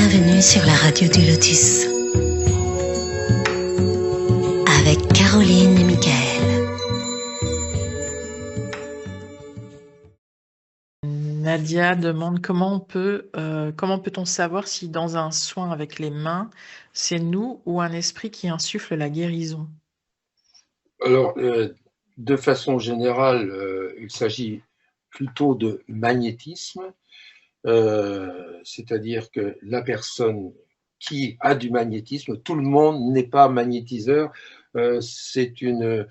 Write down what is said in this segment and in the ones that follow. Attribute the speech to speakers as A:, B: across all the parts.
A: Bienvenue sur la radio du Lotus avec Caroline et Michael.
B: Nadia demande comment peut-on savoir si dans un soin avec les mains, c'est nous ou un esprit qui insuffle la guérison?
C: Alors, de façon générale, il s'agit plutôt de magnétisme, c'est-à-dire que la personne qui a du magnétisme, tout le monde n'est pas magnétiseur, c'est une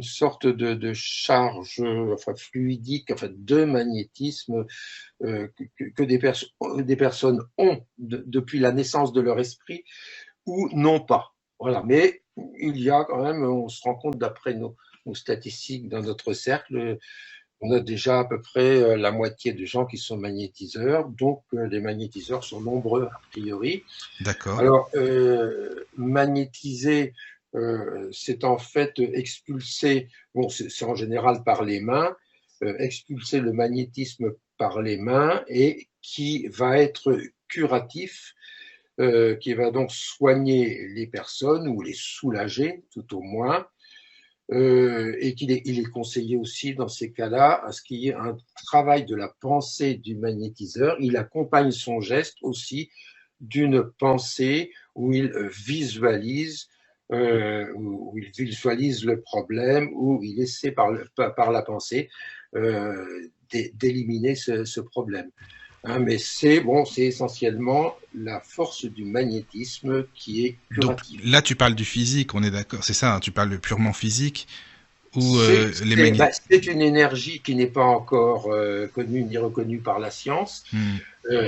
C: sorte de charge fluidique, de magnétisme que des personnes ont depuis la naissance de leur esprit ou non pas. Voilà. Mais il y a quand même, on se rend compte d'après nos statistiques dans notre cercle, on a déjà à peu près la moitié de gens qui sont magnétiseurs, donc les magnétiseurs sont nombreux a priori.
D: D'accord.
C: Alors, magnétiser, c'est en fait expulser, bon, c'est en général par les mains, expulser le magnétisme par les mains et qui va être curatif, qui va donc soigner les personnes ou les soulager tout au moins, et il est conseillé aussi dans ces cas-là à ce qu'il y ait un travail de la pensée du magnétiseur. Il accompagne son geste aussi d'une pensée où il visualise le problème, où il essaie par la pensée d'éliminer ce problème. Mais c'est essentiellement la force du magnétisme qui est curative.
D: Donc là, tu parles du physique, on est d'accord, c'est ça, hein, tu parles de purement physique ou
C: c'est une énergie qui n'est pas encore connue ni reconnue par la science,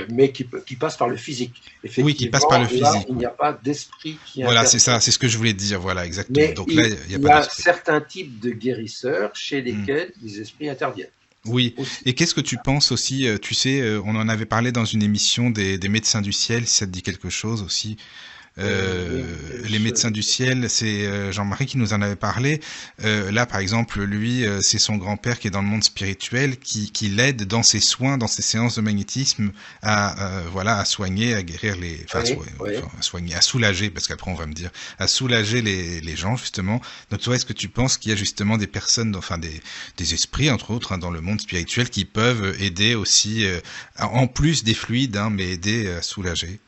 C: mais qui passe par le physique.
D: Oui, qui passe par le physique.
C: Là, il n'y a pas d'esprit qui
D: Voilà, c'est ça, c'est ce que je voulais te dire, voilà, exactement.
C: Mais
D: donc là,
C: il y a certains types de guérisseurs chez lesquels les esprits interviennent.
D: Oui, et qu'est-ce que tu penses aussi, tu sais, on en avait parlé dans une émission des médecins du ciel, si ça te dit quelque chose aussi. Les médecins du ciel, c'est Jean-Marie qui nous en avait parlé. Là, par exemple, lui, c'est son grand-père qui est dans le monde spirituel, qui l'aide dans ses soins, dans ses séances de magnétisme, à soigner, à guérir à soigner, à soulager, parce qu'après on va me dire, à soulager les gens justement. Donc toi, est-ce que tu penses qu'il y a justement des personnes, enfin des esprits entre autres, hein, dans le monde spirituel, qui peuvent aider aussi, en plus des fluides, hein, mais aider à soulager?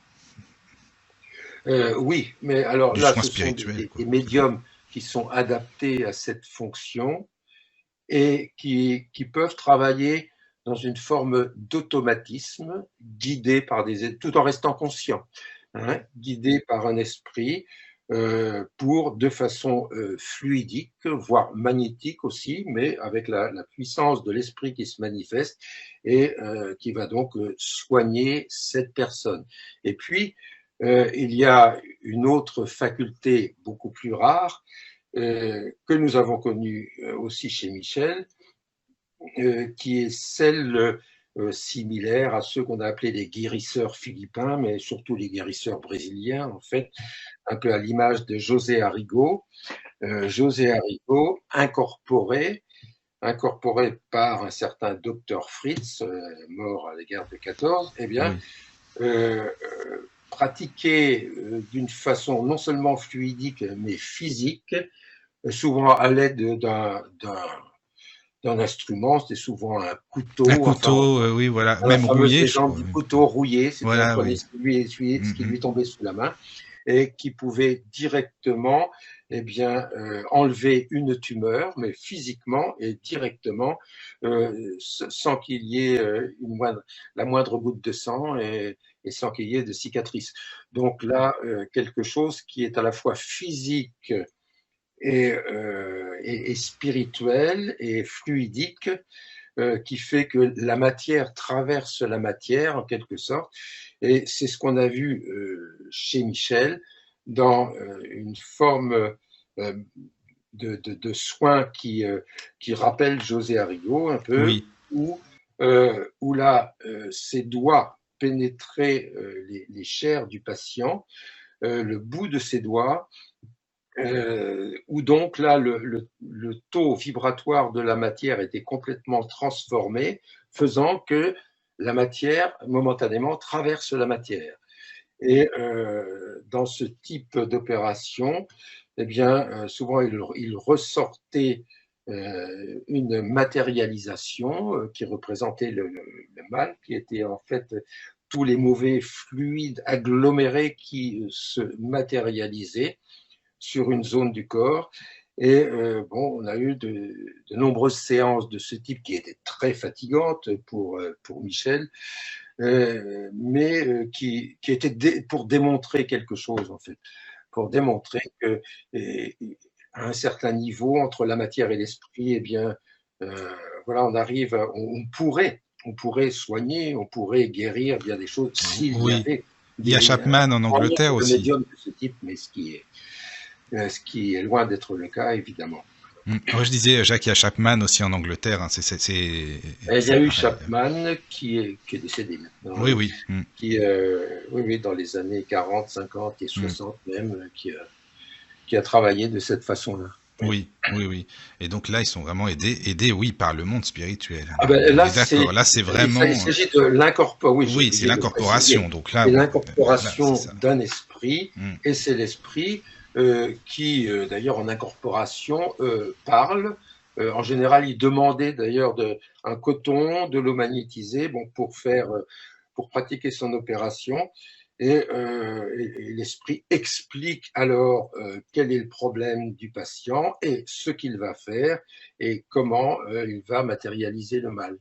C: Oui, mais alors là, ce sont des médiums qui sont adaptés à cette fonction et qui peuvent travailler dans une forme d'automatisme, guidés par tout en restant conscients, hein, guidés par un esprit de façon fluidique, voire magnétique aussi, mais avec la puissance de l'esprit qui se manifeste et qui va donc soigner cette personne. Et puis, il y a une autre faculté beaucoup plus rare que nous avons connue aussi chez Michel, qui est celle similaire à ceux qu'on a appelés les guérisseurs philippins, mais surtout les guérisseurs brésiliens, en fait, un peu à l'image de José Arrigo. José Arrigo, incorporé par un certain docteur Fritz, mort à la guerre de 14, eh bien, pratiqué d'une façon non seulement fluidique, mais physique, souvent à l'aide d'un instrument, c'était souvent un couteau.
D: Un couteau, oui, voilà, même rouillé.
C: Légende du couteau rouillé, c'est-à-dire qu'on essuyait ce qui lui tombait sous la main, et qui pouvait directement enlever une tumeur, mais physiquement et directement, sans qu'il y ait la moindre goutte de sang et sans qu'il y ait de cicatrice. Donc là, quelque chose qui est à la fois physique et spirituel et fluidique, qui fait que la matière traverse la matière en quelque sorte. Et c'est ce qu'on a vu chez Michel dans une forme de soin qui rappelle José Arrigo un peu,
D: oui.
C: où là, ses doigts pénétraient les chairs du patient, le bout de ses doigts, où donc là, le taux vibratoire de la matière était complètement transformé, faisant que la matière, momentanément, traverse la matière. Et dans ce type d'opération, eh bien, souvent, il ressortait une matérialisation qui représentait le mal, qui était en fait tous les mauvais fluides agglomérés qui se matérialisaient sur une zone du corps. Et bon, on a eu de nombreuses séances de ce type qui étaient très fatigantes pour Michel, mais qui étaient pour démontrer quelque chose, en fait, pour démontrer que à un certain niveau, entre la matière et l'esprit, eh bien, voilà, on pourrait soigner, on pourrait guérir bien des choses s'il y avait.
D: Il y a Chapman en Angleterre aussi.
C: Médium de ce type, mais ce qui est loin d'être le cas, évidemment.
D: Moi, je disais Jacques Chapman aussi en Angleterre. Hein,
C: il y a eu Chapman qui est décédé maintenant.
D: Oui, oui.
C: Oui, dans les années 40, 50 et 60 même, qui a travaillé de cette façon-là.
D: Oui. Et donc là, ils sont vraiment aidés, oui, par le monde spirituel.
C: Ah ben, là,
D: c'est vraiment.
C: Il s'agit de l'incorporation.
D: Oui, c'est l'incorporation. Donc là,
C: c'est l'incorporation d'un esprit, et c'est l'esprit qui, d'ailleurs, en incorporation, parle. En général, il demandait d'ailleurs un coton, de l'eau magnétisée, bon, pour pratiquer son opération. Et l'esprit explique alors quel est le problème du patient et ce qu'il va faire et comment il va matérialiser le mal.